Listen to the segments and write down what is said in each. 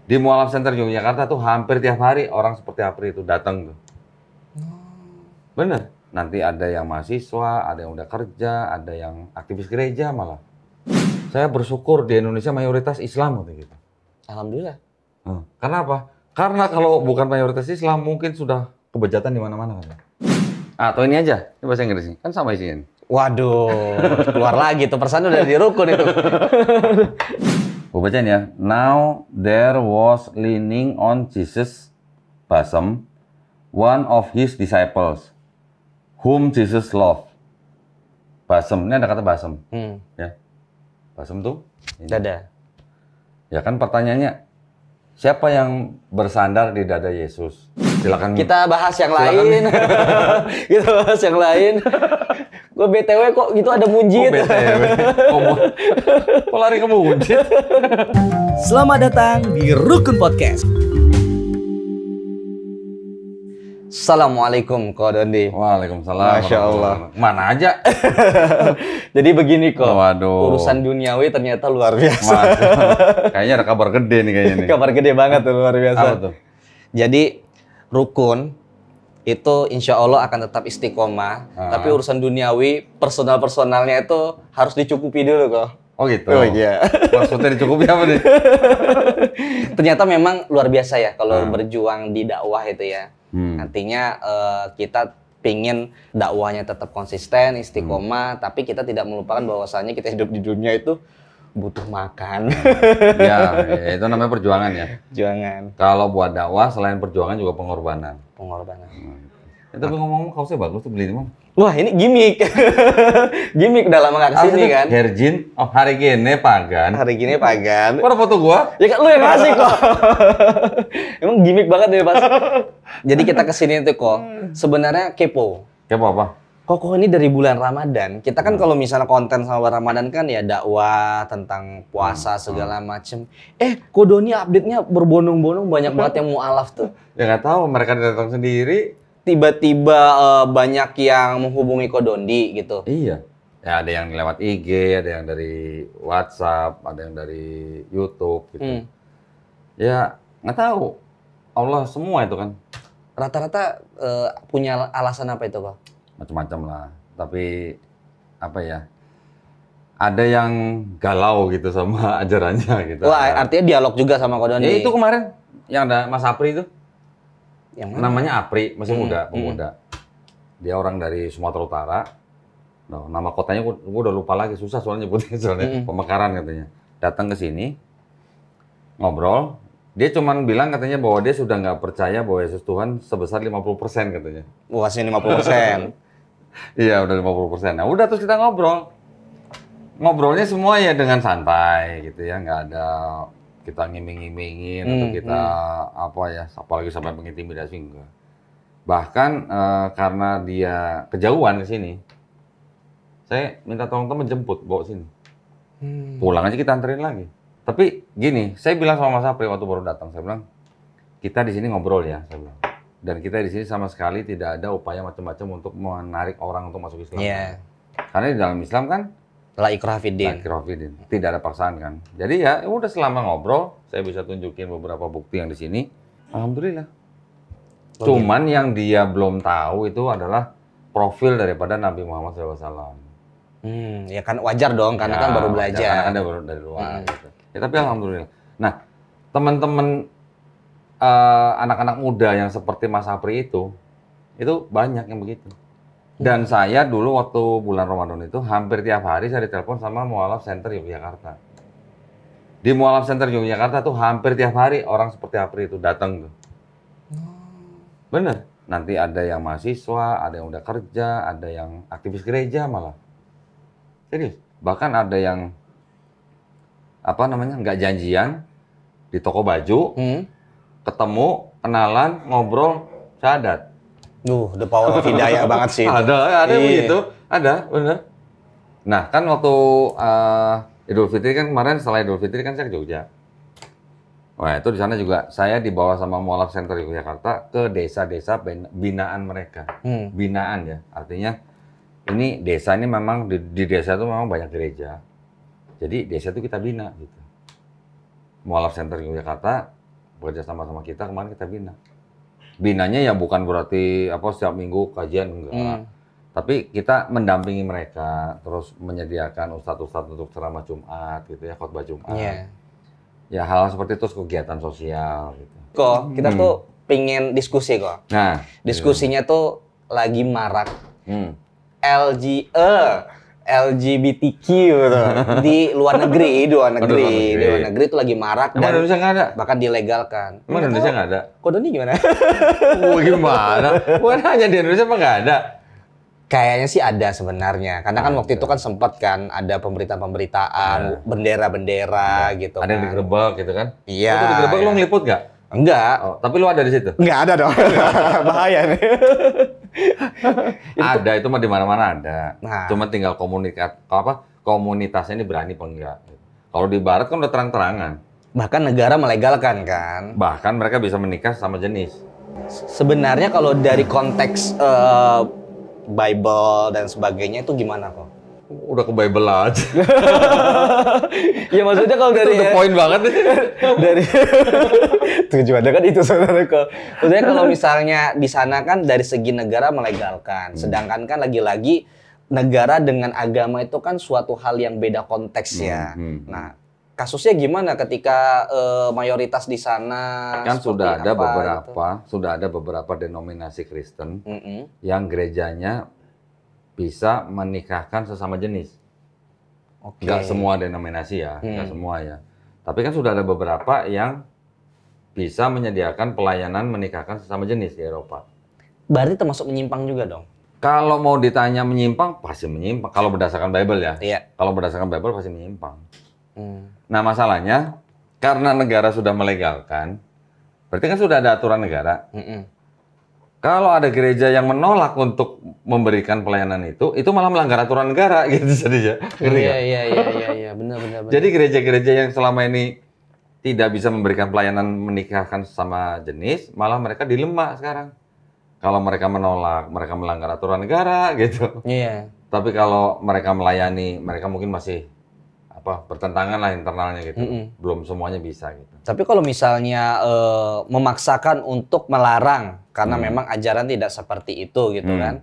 Di Mualaf Center Yogyakarta tuh hampir tiap hari orang seperti Apri itu datang tuh. Bener. Nanti ada yang mahasiswa, ada yang udah kerja, ada yang aktivis gereja malah. Saya bersyukur di Indonesia mayoritas Islam gitu. Alhamdulillah. Karena apa? Karena kalau bukan mayoritas Islam mungkin sudah kebejatan di mana-mana kan. Atau ini aja, ini bahasa Inggris nih. Kan sama isinya. Waduh, keluar lagi tuh persan udah di rukun itu. Gue bacain ya. Now there was leaning on Jesus' bosom, one of his disciples, whom Jesus loved. Bosom, ini ada kata bosom. Ya. Bosom tuh? Ini. Dada. Ya kan pertanyaannya, siapa yang bersandar di dada Yesus? Silakan. Kita bahas yang lain. Kita bahas yang lain. Gue BTW kok gitu ada mujid. Oh, BTW. Kok lari ke mujid? Selamat datang di Rukun Podcast. Assalamualaikum Ko Dondi. Waalaikumsalam. Masya Allah. Mana aja? Jadi begini kok. Waduh. Urusan duniawi ternyata luar biasa. Waduh. Kayaknya ada kabar gede nih kayaknya nih. Kabar gede banget tuh, luar biasa. Apa tuh? Jadi rukun itu insya Allah akan tetap istiqomah. Tapi urusan duniawi, personalnya itu harus dicukupi dulu kok. Oh gitu? Oh iya. Maksudnya dicukupi apa nih? Ternyata memang luar biasa ya kalau berjuang di dakwah itu ya. Artinya kita pingin dakwahnya tetap konsisten, istiqomah, tapi kita tidak melupakan bahwasannya kita hidup di dunia itu butuh makan. Ya, itu namanya perjuangan ya. Perjuangan. Kalau buat dakwah selain perjuangan juga pengorbanan. Pengorbanan. Tapi ngomong-ngomong kaosnya bagus tuh, beli di mana? Wah ini gimmick. Gimmick udah lama gak kesini kan. Herjin, oh hari gini pagan. Hari gini pagan. Kok ada foto gua? Ya kan lu yang ngasih kok. Emang gimmick banget ya pas. Jadi kita kesini tuh kok. Sebenarnya kepo. Kepo apa? Kok ini dari bulan Ramadan. Kita kan kalau misalnya konten sama Ramadan kan ya dakwah tentang puasa segala macem. Kodoni update-nya berbondong-bondong banyak banget yang mualaf tuh. Ya nggak tahu, mereka datang sendiri. Tiba-tiba banyak yang menghubungi Kodondi gitu. Iya. Ya ada yang lewat IG, ada yang dari WhatsApp, ada yang dari YouTube gitu. Ya nggak tahu. Allah semua itu kan. Rata-rata punya alasan apa itu, Pak? Macam-macam lah. Tapi apa ya? Ada yang galau gitu sama ajarannya gitu. Wah, artinya dialog juga sama Kodondi. Ya itu kemarin yang ada Mas Apri itu. Yang mana? Namanya Apri, masih muda, pemuda. Dia orang dari Sumatera Utara. Nah, nama kotanya gua udah lupa lagi, susah soalnya nyebutnya soalnya Pemekaran katanya. Datang ke sini, ngobrol. Dia cuman bilang katanya bahwa dia sudah nggak percaya bahwa Yesus Tuhan sebesar 50% katanya. Wah, sini 50%. Iya, udah 50%. Nah, udah terus kita ngobrol. Ngobrolnya semua ya dengan santai gitu ya, nggak ada kita ngiming-ngimingin atau kita apa ya, apalagi sampai mengintimidasi enggak. Bahkan karena dia kejauhan ke sini, saya minta tolong teman jemput bawa sini. Pulang aja kita anterin lagi. Tapi gini, saya bilang sama Mas Apri waktu baru datang, saya bilang kita di sini ngobrol ya, saya bilang. Dan kita di sini sama sekali tidak ada upaya macam-macam untuk menarik orang untuk masuk Islam. Iya. Karena di dalam Islam kan La ikrah fiddin. tidak ada paksaan kan. Jadi ya udah selama ngobrol, saya bisa tunjukin beberapa bukti yang di sini. Alhamdulillah. Cuman yang dia belum tahu itu adalah profil daripada Nabi Muhammad SAW. Ya kan wajar dong, karena kan baru belajar. Karena kan dia baru dari luar. Gitu. Ya, tapi alhamdulillah. Nah, teman-teman anak-anak muda yang seperti Mas Apri itu banyak yang begitu. Dan saya dulu waktu bulan Ramadan itu hampir tiap hari saya ditelepon sama Mualaf Center Yogyakarta. Di Mualaf Center Yogyakarta tuh hampir tiap hari orang seperti Apri itu datang tuh. Bener. Nanti ada yang mahasiswa, ada yang udah kerja, ada yang aktivis gereja malah. Serius. Bahkan ada yang nggak janjian di toko baju, ketemu, kenalan, ngobrol, syahadat. The power of hidayah banget sih. Ada begitu, ada, bener. Nah, kan waktu Idul Fitri kan kemarin, setelah Idul Fitri kan saya ke Jogja. Wah, itu di sana juga saya dibawa sama Mualaf Center Yogyakarta ke desa-desa binaan mereka. Binaan ya, artinya ini desa ini memang di desa itu memang banyak gereja. Jadi desa itu kita bina gitu. Mualaf Center Yogyakarta bekerja sama kita, kemarin kita bina. Binanya ya bukan berarti setiap minggu kajian, enggak. Tapi kita mendampingi mereka, terus menyediakan ustadz-ustadz untuk ceramah Jumat gitu ya, khotbah Jumat. Ya hal seperti itu, kegiatan sosial gitu. Kok kita tuh pingin diskusi kok. Nah, diskusinya tuh lagi marak. LGBTQ gitu. Di luar negeri, di luar negeri itu lagi marak. Emang Indonesia nggak ada? Bahkan dilegalkan. Emang Indonesia nggak ada? Kok Doni gimana? Gimana? Bukan hanya di Indonesia apa nggak ada? Kayaknya sih ada sebenarnya. Karena kan waktu itu kan sempat kan ada pemberitaan, bendera-bendera gitu. Ada yang digerebek gitu kan? Iya. Waktu digerebek lu ngeliput nggak? Enggak. Oh, tapi lu ada di situ? Enggak ada dong. Bahaya nih. Ada, itu mah di mana-mana ada. Nah. Cuma tinggal komunitasnya ini berani apa enggak. Kalau di barat kan udah terang-terangan. Bahkan negara melegalkan kan. Bahkan mereka bisa menikah sama jenis. Sebenarnya kalau dari konteks Bible dan sebagainya itu gimana kok? Udah ke Bible aja. Ya maksudnya kalau dari Itu the point banget. dari tujuannya kan itu sebenarnya kok. Maksudnya kalau misalnya di sana kan dari segi negara melegalkan, sedangkan kan lagi-lagi negara dengan agama itu kan suatu hal yang beda konteks ya. Nah, kasusnya gimana ketika mayoritas di sana Kan sudah ada gitu? beberapa denominasi Kristen yang gerejanya bisa menikahkan sesama jenis. Nggak semua denominasi ya, nggak semua ya. Tapi kan sudah ada beberapa yang bisa menyediakan pelayanan menikahkan sesama jenis di Eropa. Berarti termasuk menyimpang juga dong? Kalau mau ditanya menyimpang, pasti menyimpang. Kalau berdasarkan Bible ya. Iya. Kalau berdasarkan Bible pasti menyimpang. Nah masalahnya, karena negara sudah melegalkan, berarti kan sudah ada aturan negara. Kalau ada gereja yang menolak untuk memberikan pelayanan itu malah melanggar aturan negara gitu jadinya. Iya, benar. Jadi gereja-gereja yang selama ini tidak bisa memberikan pelayanan menikahkan sama jenis, malah mereka dilema sekarang. Kalau mereka menolak, mereka melanggar aturan negara gitu. Iya. Tapi kalau mereka melayani, mereka mungkin masih bertentangan lah internalnya gitu. Belum semuanya bisa gitu. Tapi kalau misalnya memaksakan untuk melarang karena memang ajaran tidak seperti itu gitu kan.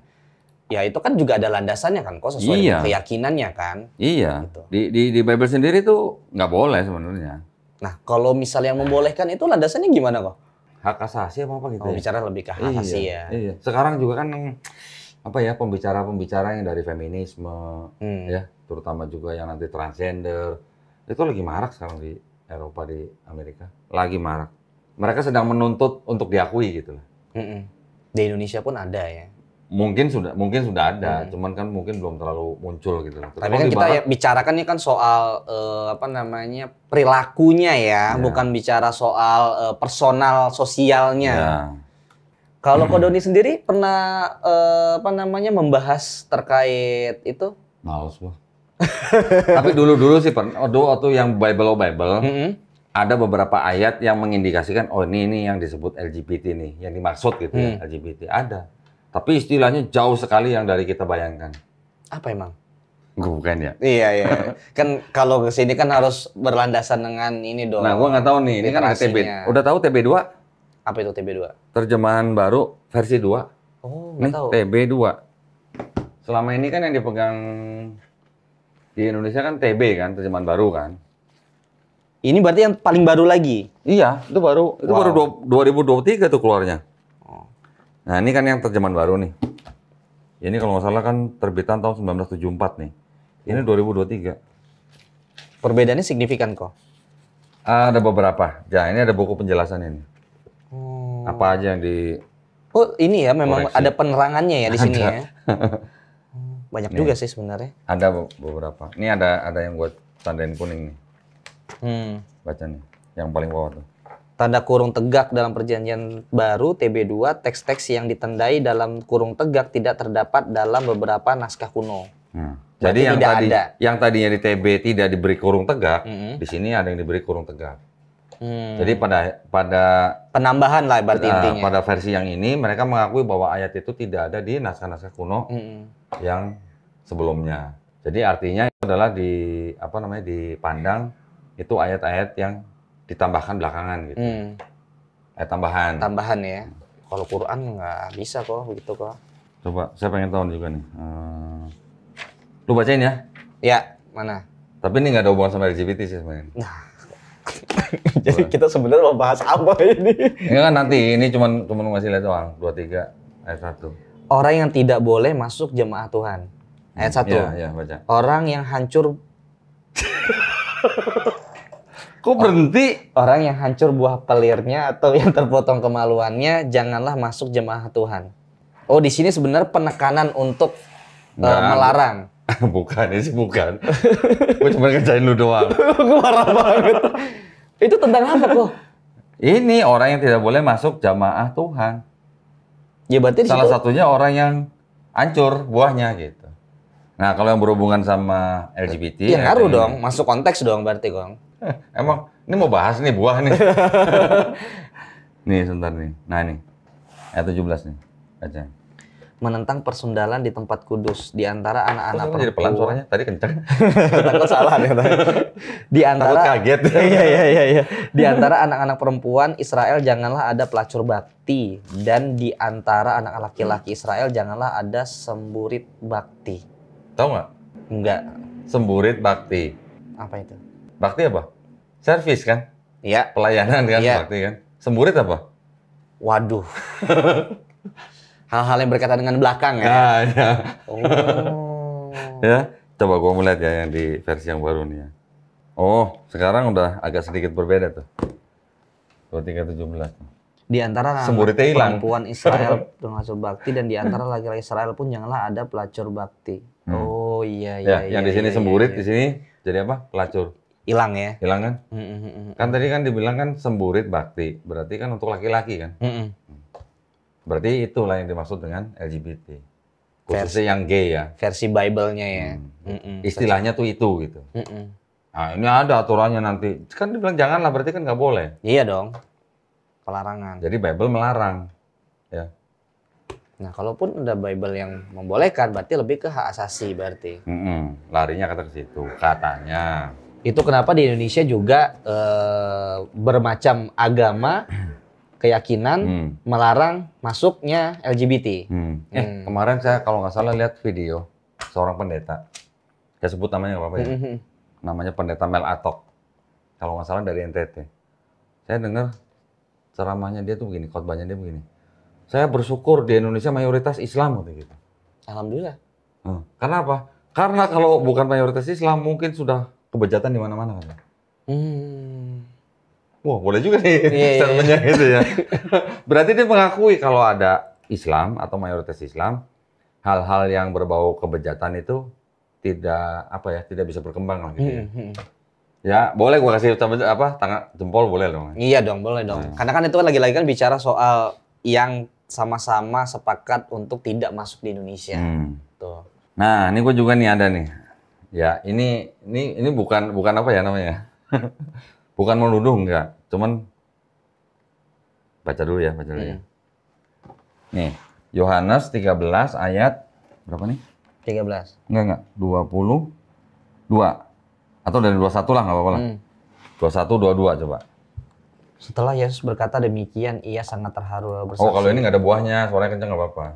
Ya itu kan juga ada landasannya kan kok sesuai dengan keyakinannya kan. Iya. Gitu. Di Bible sendiri tuh nggak boleh sebenarnya. Nah, kalau misalnya yang membolehkan itu landasannya gimana kok? Hak asasi apa gitu. Oh, bicara lebih ke hak asasi ya. Iya. Sekarang juga kan pembicara-pembicara yang dari feminisme ya, terutama juga yang nanti transgender. Itu lagi marak sekarang di Eropa, di Amerika. Lagi marak. Mereka sedang menuntut untuk diakui gitu lah. Di Indonesia pun ada ya. Mungkin sudah ada, cuman kan mungkin belum terlalu muncul gitu lah. Tapi kan kita ya bicarakan ini kan soal perilakunya ya, bukan bicara soal personal sosialnya. Ya. Kalau Ko Doni sendiri pernah membahas terkait itu? Males gua. Tapi dulu sih pernah. Waktu yang Bible ada beberapa ayat yang mengindikasikan ini yang disebut LGBT nih, yang dimaksud gitu ya, LGBT ada. Tapi istilahnya jauh sekali yang dari kita bayangkan. Apa emang? Bukan ya? Iya. Kan kalau ke sini kan harus berlandasan dengan ini dong. Nah, gua nggak tahu nih, ini kan ada TB. Udah tahu TB2? Apa itu TB2? Terjemahan baru versi 2. Oh, nggak tahu. TB2. Selama ini kan yang dipegang di Indonesia kan TB kan, terjemahan baru kan. Ini berarti yang paling baru lagi? Iya, itu baru. Itu baru 2023 tuh keluarnya. Nah, ini kan yang terjemahan baru nih. Ini kalau nggak salah kan terbitan tahun 1974 nih. Ini 2023. Perbedaannya signifikan kok? Ada beberapa. Ya, ini ada buku penjelasan ini. Apa aja yang di... Oh, ini ya memang koreksi. ada penerangannya ya di sini Ada. ya? Banyak juga sih sebenarnya. Ada beberapa. Ini ada yang buat tandain kuning nih. Baca nih. Yang paling bawah tuh. Tanda kurung tegak dalam perjanjian baru TB2, teks-teks yang ditandai dalam kurung tegak tidak terdapat dalam beberapa naskah kuno. Jadi yang tadinya di TB tidak diberi kurung tegak, di sini ada yang diberi kurung tegak. Jadi pada penambahan lah berarti intinya. Pada versi yang ini mereka mengakui bahwa ayat itu tidak ada di naskah-naskah kuno yang sebelumnya. Jadi artinya itu adalah dipandang itu ayat-ayat yang ditambahkan belakangan gitu. tambahan. Tambahan ya. Kalau Quran nggak bisa kok begitu kok. Coba, saya pengen tahu juga nih. Lu bacain ya? Ya, mana? Tapi ini nggak ada hubungan sama LGBT sih sebenarnya. Nah. Jadi kita sebenarnya mau bahas apa ini? Ini kan nanti, ini cuma ngasih lihat doang. 23 ayat 1. Orang yang tidak boleh masuk jemaah Tuhan. Ayat 1. Iya, baca. Orang yang hancur Kok berhenti? Orang yang hancur buah pelirnya atau yang terpotong kemaluannya janganlah masuk jemaah Tuhan. Oh, di sini sebenarnya penekanan untuk melarang. Bukan, ini sih bukan. Gue cuma ngerjain lu doang. Gue marah banget. Itu tentang apa kok? Ini orang yang tidak boleh masuk jamaah Tuhan. Ya berarti Salah satunya orang yang hancur buahnya gitu. Nah, kalau yang berhubungan sama LGBT, ya ngaruh dong, masuk konteks dong berarti Kong. Emang ini mau bahas nih buah nih. Nih sebentar nih. Nah nih ayat 17 nih. Baca. Menentang persundalan di tempat kudus di antara anak-anak perempuan. Jadi pelan suaranya. Tadi kencang. Takut salah nih. Di antara takut kaget. Iya. Di antara anak-anak perempuan Israel janganlah ada pelacur bakti, dan di antara anak laki-laki Israel janganlah ada semburit bakti. Tahu nggak? Enggak. Semburit bakti. Apa itu? Bakti apa? Servis kan? Iya. Pelayanan kan? Iya. Bakti kan? Semburit apa? Waduh. Hal-hal yang berkaitan dengan belakang ya? Nah, ya. Oh. Ya, coba gua melihat ya yang di versi yang baru nih ya. Oh, sekarang udah agak sedikit berbeda tuh. 23:17. Di antara Semburitnya hilang. perempuan Israel pelacur bakti, dan di antara laki-laki Israel pun janganlah ada pelacur bakti. Oh iya. Ya, yang di sini semburit, di sini jadi apa? Pelacur. Hilang ya? Hilang kan? Kan tadi kan dibilang kan semburit bakti, berarti kan untuk laki-laki kan? Berarti itulah yang dimaksud dengan LGBT. Khususnya yang gay ya. Versi Bible-nya ya. Istilahnya tuh itu gitu. Nah ini ada aturannya nanti. Kan dibilang janganlah, berarti kan nggak boleh. Iya dong. Pelarangan. Jadi Bible melarang. Ya. Nah, kalaupun ada Bible yang membolehkan, berarti lebih ke hak asasi berarti. Larinya kata ke situ, katanya. Itu kenapa di Indonesia juga bermacam agama, keyakinan melarang masuknya LGBT. Kemarin saya kalau nggak salah lihat video seorang pendeta. Saya sebut namanya nggak apa-apa ya. Namanya pendeta Mel Atok. Kalau nggak salah dari NTT. Saya dengar ceramahnya dia tuh begini, khotbahnya dia begini. Saya bersyukur di Indonesia mayoritas Islam gitu. Alhamdulillah. Karena apa? Karena kalau bukan mayoritas Islam mungkin sudah kebejatan di mana-mana kan. Wah, boleh juga nih statementnya gitu ya. Berarti dia mengakui kalau ada Islam atau mayoritas Islam, hal-hal yang berbau kebejatan itu tidak bisa berkembang lah gitu ya. Ya, boleh gua kasih tangan jempol boleh dong. Iya dong, boleh dong. Karena kan itu kan lagi-lagi kan bicara soal yang sama-sama sepakat untuk tidak masuk di Indonesia. Tuh. Nah, ini gue juga nih ada nih. Ya, ini bukan apa ya namanya? Bukan menuduh enggak, cuman baca dulu ya. Nih, Yohanes 13 ayat berapa nih? 13. Enggak, 22. Atau dari 21 lah, enggak apa-apa lah. 21, 22 coba. Setelah Yesus berkata demikian, ia sangat terharu bersaksi. Oh, kalau ini nggak ada buahnya, suaranya kencang nggak apa-apa.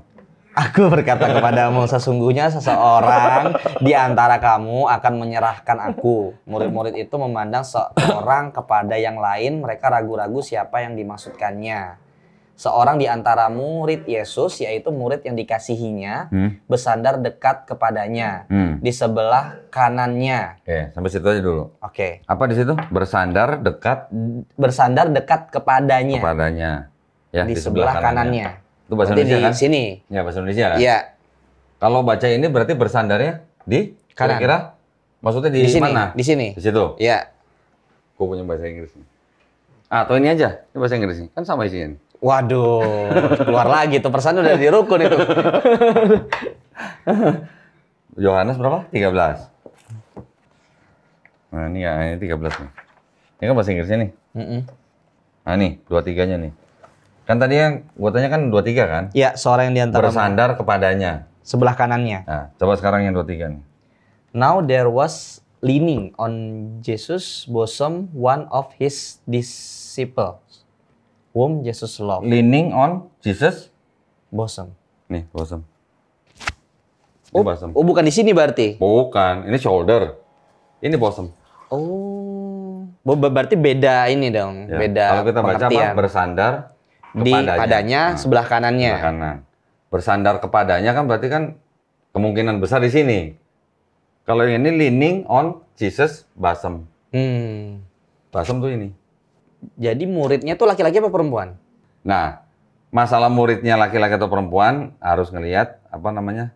Aku berkata kepadamu, sesungguhnya seseorang di antara kamu akan menyerahkan aku. Murid-murid itu memandang seorang kepada yang lain, mereka ragu-ragu siapa yang dimaksudkannya. Seorang di antara murid Yesus, yaitu murid yang dikasihinya, bersandar dekat kepadanya, di sebelah kanannya. Oke, sampai situ aja dulu. Oke. Apa di situ? Bersandar dekat kepadanya. Kepadanya. Ya, di sebelah kanannya. Itu bahasa Berarti Indonesia di kan? sini. Ya, bahasa Indonesia kan? Iya. Kalau baca ini berarti bersandarnya di kanan. Kira-kira maksudnya di sini, mana? Di sini. Di situ. Iya. Gue punya bahasa Inggris nih. Atau ini aja, ini bahasa Inggris nih. Kan sama isinya nih. Waduh, keluar lagi tuh persan udah di rukun itu. Yohanes berapa? 13. Nah, ini ya, ini 13 nih. Ini kan bahasa Inggrisnya nih. Nah, nih, 23-nya nih. Kan tadi yang gua tanya kan 23 kan? Ya, seorang yang diantara bersandar kepadanya. Sebelah kanannya. Nah, coba sekarang yang 23 nih. Now there was leaning on Jesus' bosom one of his disciples. Whom Jesus loved. Leaning on Jesus Bosom. nih, bosom. Ini bosom. Oh, bukan di sini berarti? Bukan, ini shoulder. Ini bosom. Oh. Berarti beda ini dong, Ya. beda Kalau kita baca apa? pengertian. Bersandar Di kepadanya. padanya sebelah kanannya. Sebelah kanan. Bersandar kepadanya kan berarti kan kemungkinan besar di sini. Kalau yang ini leaning on Jesus bosom. Bosom tuh ini. Jadi muridnya tuh laki-laki apa perempuan? Nah, masalah muridnya laki-laki atau perempuan harus ngelihat apa namanya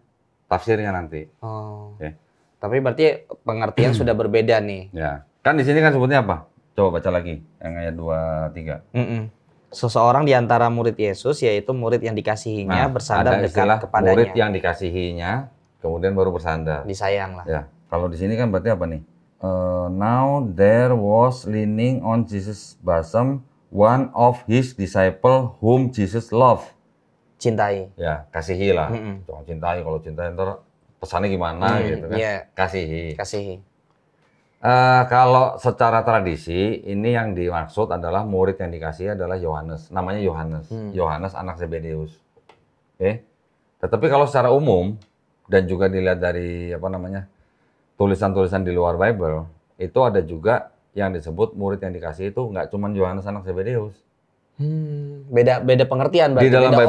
tafsirnya nanti. Oh. Oke. Tapi berarti pengertian sudah berbeda nih. Ya, kan di sini kan sebutnya apa? Coba baca lagi yang ayat 2, 3. Seseorang di antara murid Yesus, yaitu murid yang dikasihinya, bersandar ada istilah dekat kepadanya. murid yang dikasihinya, kemudian baru bersandar. Disayang lah. Ya, kalau di sini kan berarti apa nih? Now there was leaning on Jesus' bosom one of his disciple whom Jesus loved. Cintai. Ya, kasihi lah. Jangan cintai, kalau cintai ntar pesannya gimana gitu kan. Iya. Kasihi. Kasihi. Kalau secara tradisi, ini yang dimaksud adalah murid yang dikasihi adalah Yohanes. Namanya Yohanes. Yohanes anak Zebedeus. Oke. Tetapi kalau secara umum, dan juga dilihat dari apa namanya tulisan-tulisan di luar Bible, itu ada juga yang disebut murid yang dikasihi itu nggak cuma Yohanes anak Zebedeus. Beda pengertian berarti. Di dalam beda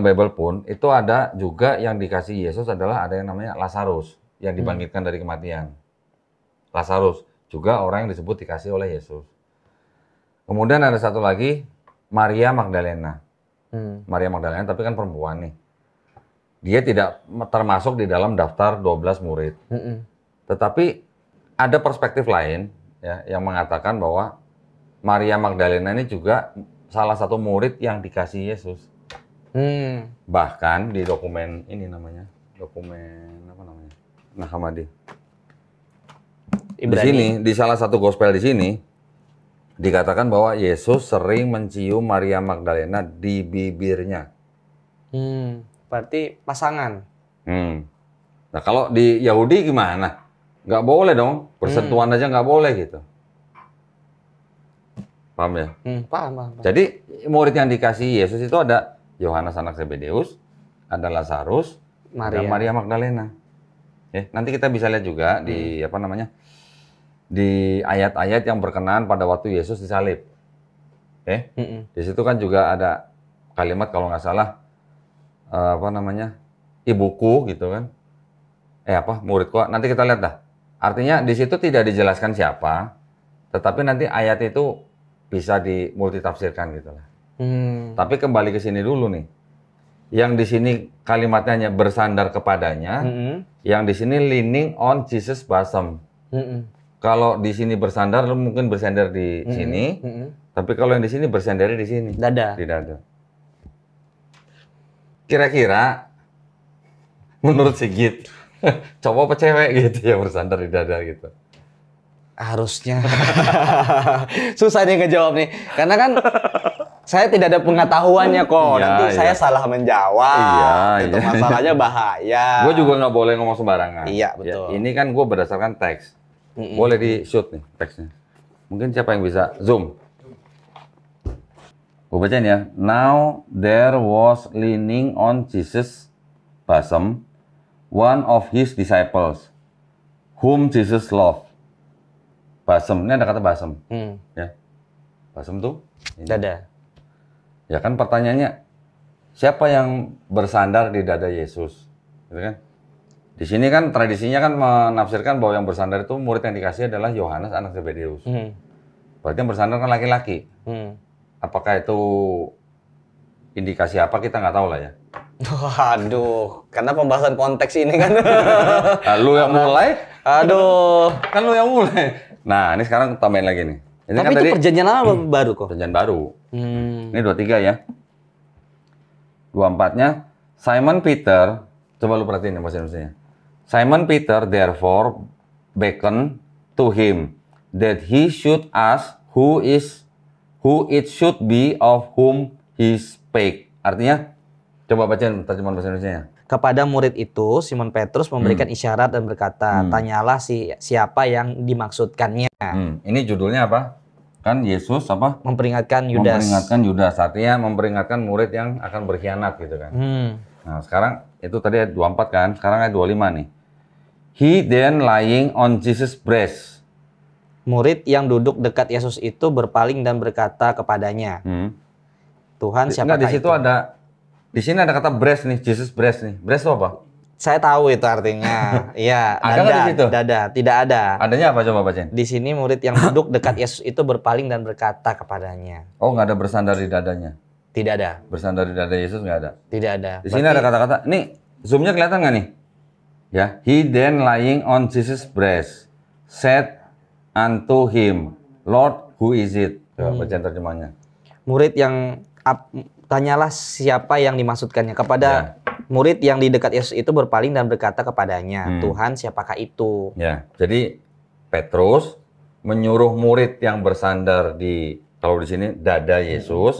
Bible orang. pun itu ada juga yang dikasihi Yesus adalah ada yang namanya Lazarus yang dibangkitkan dari kematian. Lazarus juga orang yang disebut dikasihi oleh Yesus. Kemudian ada satu lagi Maria Magdalena. Maria Magdalena tapi kan perempuan nih. Dia tidak termasuk di dalam daftar 12 murid. Tetapi ada perspektif lain ya yang mengatakan bahwa Maria Magdalena ini juga salah satu murid yang dikasihi Yesus. Bahkan di dokumen ini namanya, dokumen apa namanya? Nag Hammadi. Di sini, di salah satu gospel di sini dikatakan bahwa Yesus sering mencium Maria Magdalena di bibirnya. Berarti pasangan. Nah kalau di Yahudi gimana? Nggak boleh dong, bersentuhan aja nggak boleh gitu. Paham ya? Paham. Jadi murid yang dikasihi Yesus itu ada Yohanes anak Zebedeus, ada Lazarus, ada Maria Magdalena. Nanti kita bisa lihat juga di apa namanya di ayat-ayat yang berkenaan pada waktu Yesus disalib. Di situ kan juga ada kalimat kalau nggak salah apa namanya ibuku gitu kan. Muridku. Nanti kita lihat dah. Artinya di situ tidak dijelaskan siapa, tetapi nanti ayat itu bisa dimultitafsirkan gitu lah. Tapi kembali ke sini dulu nih. Yang di sini kalimatnya hanya bersandar kepadanya, yang di sini leaning on Jesus bosom. Kalau di sini bersandar, lu mungkin bersandar di sini, tapi kalau yang di sini bersandar di sini. Dada. Di dada. Kira-kira menurut Sigit, cowok apa cewek gitu ya bersandar di dada gitu? Harusnya. Susah nih ngejawab nih. Karena kan saya tidak ada pengetahuannya kok. Nanti saya salah menjawab. Itu masalahnya bahaya. Gue juga nggak boleh ngomong sembarangan. Iya, betul. Ini kan gue berdasarkan teks. Boleh di-shoot nih teksnya. Mungkin siapa yang bisa zoom? Gue bacain ya. Now there was leaning on Jesus' bosom one of his disciples whom Jesus loved. Bosom, ini ada kata bosom. Ya. Bosom tuh ini. Dada. Ya kan pertanyaannya, siapa yang bersandar di dada Yesus? Gitu kan? Di sini kan tradisinya kan menafsirkan bahwa yang bersandar itu murid yang dikasih adalah Yohanes anak Zebedeus. Berarti yang bersandar kan laki-laki. Apakah itu indikasi apa kita nggak tahu lah ya. Waduh, karena pembahasan konteks ini kan. Lu yang mulai? Aduh. Kan lu yang mulai. Nah, ini sekarang tambahin lagi nih. Ini Tapi kan itu tadi perjanjian lama baru kok. perjanjian baru. Ini 23 ya. 24-nya Simon Peter, coba lu perhatiin ya bahasa Indonesianya. Simon Peter therefore beckoned to him that he should ask who it should be of whom he spake. Artinya, coba bacain terjemahan bahasa Indonesianya. Kepada murid itu, Simon Petrus memberikan isyarat dan berkata, tanyalah siapa yang dimaksudkannya. Ini judulnya apa? Kan Yesus apa? Memperingatkan Yudas. Memperingatkan Yudas, artinya memperingatkan murid yang akan berkhianat gitu kan. Nah sekarang itu tadi ayat 24 kan, sekarang ayat 25 nih. He then lying on Jesus' breast. Murid yang duduk dekat Yesus itu berpaling dan berkata kepadanya, Tuhan siapakah Enggak, di situ itu? di sini ada kata breast nih, Jesus breast nih. Breast itu apa? Saya tahu itu artinya. Iya, Ada nggak di situ? dada, tidak ada. Adanya apa coba bacain? Di sini murid yang duduk dekat Yesus itu berpaling dan berkata kepadanya. Oh nggak ada bersandar di dadanya. Tidak ada. Bersandar di dada Yesus nggak ada. Tidak ada. Di sini ada kata-kata. Nih zoomnya kelihatan nggak nih? Ya, he then lying on Jesus' breast said unto him, Lord, who is it? Coba bacain terjemahnya. Murid yang tanyalah siapa yang dimaksudkannya kepada murid yang di dekat Yesus itu berpaling dan berkata kepadanya, Tuhan siapakah itu? Ya, jadi Petrus menyuruh murid yang bersandar di kalau di sini dada Yesus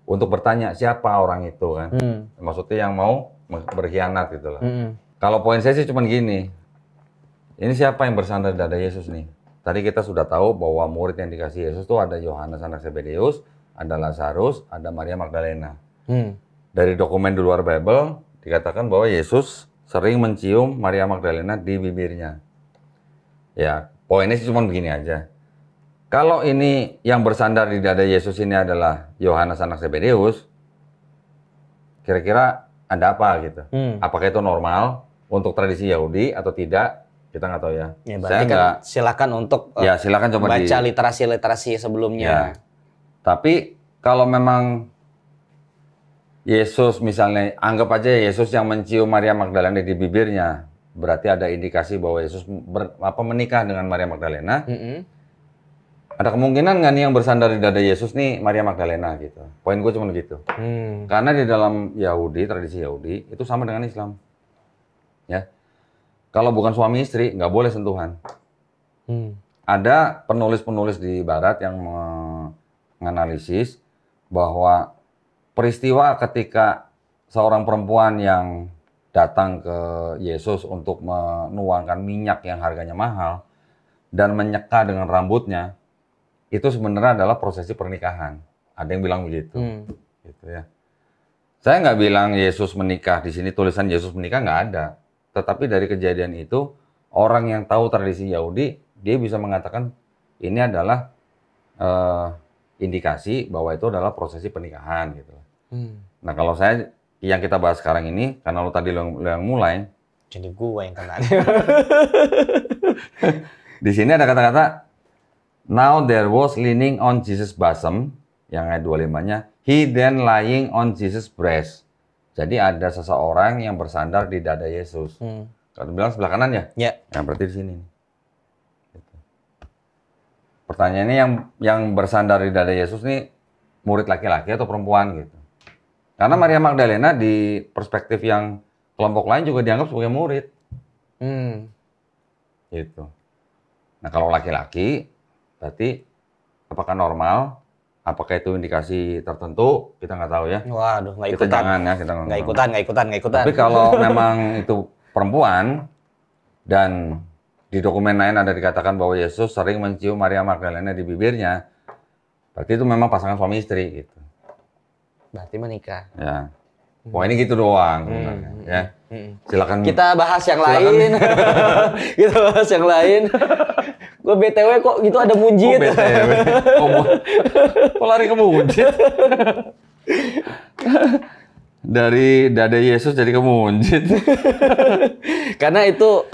untuk bertanya siapa orang itu kan. Maksudnya yang mau berkhianat gitu lah. Kalau poin saya sih cuma gini. Ini siapa yang bersandar di dada Yesus nih? Tadi kita sudah tahu bahwa murid yang dikasih Yesus itu ada Yohanes anak Zebedeus, ada Lazarus, ada Maria Magdalena. Dari dokumen di luar Bible dikatakan bahwa Yesus sering mencium Maria Magdalena di bibirnya. Ya, poinnya sih cuma begini aja. Kalau ini yang bersandar di dada Yesus ini adalah Yohanes anak Zebedeus, kira-kira ada apa gitu? Apakah itu normal untuk tradisi Yahudi atau tidak? Kita nggak tahu ya. Ya berarti kan silakan untuk ya silakan coba baca literasi sebelumnya. Ya. Tapi kalau memang Yesus misalnya, anggap aja Yesus yang mencium Maria Magdalena di bibirnya, berarti ada indikasi bahwa Yesus menikah dengan Maria Magdalena. Ada kemungkinan nggak nih yang bersandar di dada Yesus nih Maria Magdalena gitu. Poin gue cuma gitu. Karena di dalam Yahudi, tradisi Yahudi, itu sama dengan Islam. Ya. Kalau bukan suami istri, nggak boleh sentuhan. Ada penulis-penulis di Barat yang menganalisis bahwa peristiwa ketika seorang perempuan yang datang ke Yesus untuk menuangkan minyak yang harganya mahal dan menyeka dengan rambutnya, itu sebenarnya adalah prosesi pernikahan. Ada yang bilang begitu. Gitu ya. Saya nggak bilang Yesus menikah, di sini tulisan Yesus menikah nggak ada. Tetapi dari kejadian itu, orang yang tahu tradisi Yahudi, dia bisa mengatakan ini adalah indikasi bahwa itu adalah prosesi pernikahan gitu. Nah kalau saya yang kita bahas sekarang ini, karena lo tadi lo yang mulai, jadi gue yang kena. Di sini ada kata-kata now there was leaning on Jesus' bosom, yang ayat 25-nya, he then lying on Jesus' breast. Jadi ada seseorang yang bersandar di dada Yesus. Kalau bilang sebelah kanan ya? Ya. Yang berarti di sini. Gitu. Pertanyaannya yang bersandar di dada Yesus nih murid laki-laki atau perempuan gitu. Karena Maria Magdalena di perspektif yang kelompok lain juga dianggap sebagai murid. Gitu. Nah kalau laki-laki berarti apakah normal? Apakah itu indikasi tertentu? Kita nggak tahu ya. Waduh, nggak kita ikutan. Jangan ya, kita nggak ikutan. Tapi kalau memang itu perempuan dan di dokumen lain ada dikatakan bahwa Yesus sering mencium Maria Magdalena di bibirnya, berarti itu memang pasangan suami istri gitu. Berarti menikah. Ya. Wah ini gitu doang sebenarnya. Ya. Silakan. Kita bahas yang lain. Kita bahas yang lain. Gue BTW kok gitu ada mujid. Oh, BTW. Kok lari ke mujid? Dari dada Yesus jadi ke mujid. Karena itu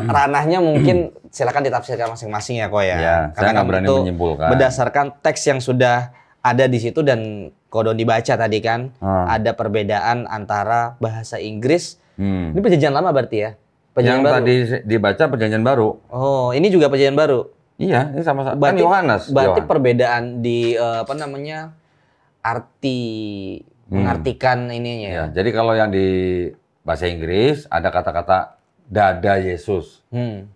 ranahnya mungkin silakan ditafsirkan masing-masing ya kok ya. Ya, saya nggak berani menyimpulkan. Berdasarkan teks yang sudah ada di situ dan kodon dibaca tadi kan, ada perbedaan antara bahasa Inggris. Ini perjanjian lama berarti ya? Yang baru. Tadi dibaca perjanjian baru. Oh, ini juga perjanjian baru. Iya, ini sama-sama. Kan Yohanes. Berarti perbedaan di arti mengartikan ininya ya. Jadi kalau yang di bahasa Inggris ada kata-kata dada Yesus.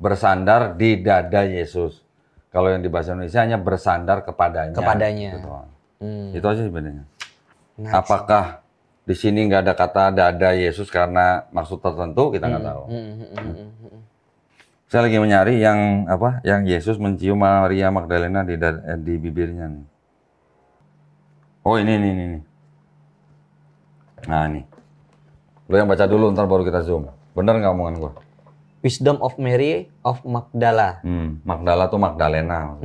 Bersandar di dada Yesus. Kalau yang di bahasa Indonesia hanya bersandar kepadanya. Gitu. Itu aja sebenarnya. Apakah di sini nggak ada kata dada Yesus karena maksud tertentu, kita nggak tahu. Saya lagi mencari yang apa? Yang Yesus mencium Maria Magdalena di bibirnya nih. Oh ini. Nah ini. Lo yang baca dulu, ntar baru kita zoom. Bener nggak omongan gua? Wisdom of Mary of Magdala. Magdala tuh Magdalena.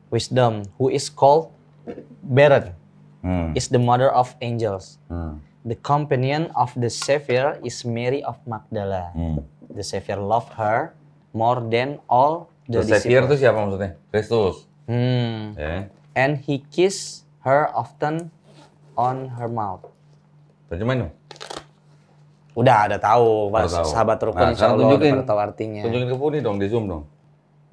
Wisdom, who is called barren, is the mother of angels. The companion of the Savior is Mary of Magdala. The Savior loved her more than all the Savior disciples. itu siapa maksudnya? Kristus. And he kissed her often on her mouth. Terjemahin dong. Udah ada tahu, Pak. Tahu. Sahabat rukun Nah, insya sekarang Allah tunjukin. udah tahu artinya. Tunjukin ke Puni dong, di zoom dong.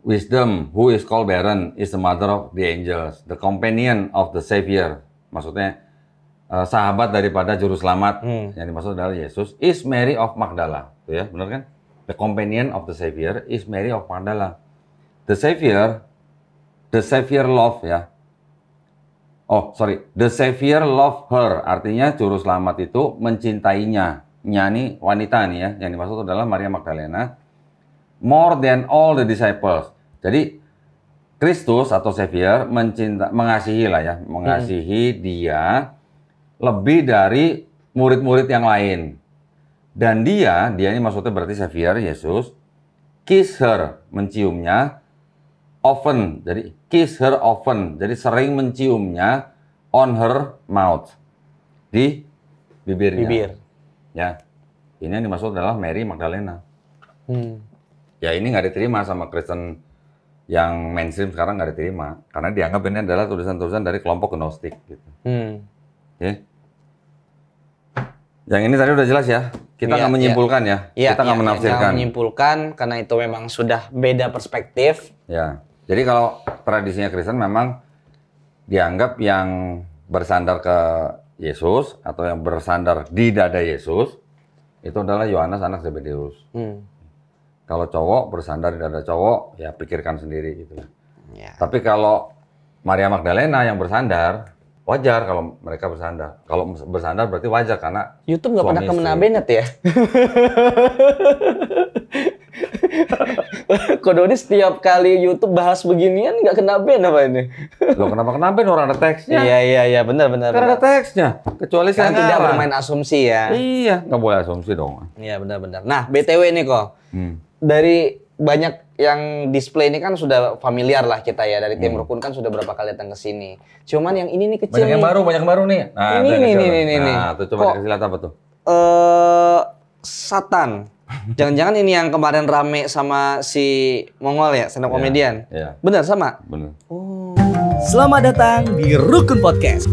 Wisdom, who is called barren, is the mother of the angels, the companion of the Savior. Maksudnya, sahabat daripada juru selamat, yang dimaksud adalah Yesus, is Mary of Magdala. Tuh ya, benar kan? The companion of the Savior is Mary of Magdala. The Savior love ya. Oh, sorry. The Savior love her. Artinya juru selamat itu mencintainya. Nya wanita nih ya. Yang dimaksud adalah Maria Magdalena. More than all the disciples. Jadi Kristus atau Savior mengasihi lah ya. Mengasihi dia lebih dari murid-murid yang lain. Dan dia ini maksudnya berarti Savior, Yesus, kiss her, menciumnya, often, jadi kiss her often, jadi sering menciumnya on her mouth, di bibirnya. Bibir. Ya, ini yang dimaksud adalah Mary Magdalena. Ya ini nggak diterima sama Kristen yang mainstream sekarang, nggak diterima, karena dianggap ini adalah tulisan-tulisan dari kelompok Gnostik gitu. Oke. Yang ini tadi udah jelas ya. Kita nggak menyimpulkan ya. Kita nggak menafsirkan. Nggak menyimpulkan karena itu memang sudah beda perspektif. Ya. Jadi kalau tradisinya Kristen memang dianggap yang bersandar ke Yesus atau yang bersandar di dada Yesus itu adalah Yohanes anak Zebedeus. Kalau cowok bersandar di dada cowok, ya pikirkan sendiri gitu. Ya. Tapi kalau Maria Magdalena yang bersandar, wajar kalau mereka bersandar. Kalau bersandar berarti wajar karena YouTube nggak pernah suami kemana istri. Bennett ya? Kodoni setiap kali YouTube bahas beginian nggak kena ban apa ini? Loh kenapa kenapa orang ada teksnya? Iya benar. Karena ada teksnya. Kecuali saya Kan tidak ngarang. bermain asumsi ya. Iya, nggak boleh asumsi dong. Iya benar. Nah BTW nih kok, dari banyak yang display ini kan sudah familiar lah kita ya, dari tim Rukun kan sudah berapa kali datang ke sini. Cuman yang ini nih kecil. Banyak yang baru nih. Nah, Ini itu yang nih, kecil nih. Nah, tuh coba Kok- dikasih lihat apa tuh? Satan. Jangan-jangan ini yang kemarin rame sama si Mongol ya, stand up comedian. Iya. Benar sama? Bener. Selamat datang di Rukun Podcast.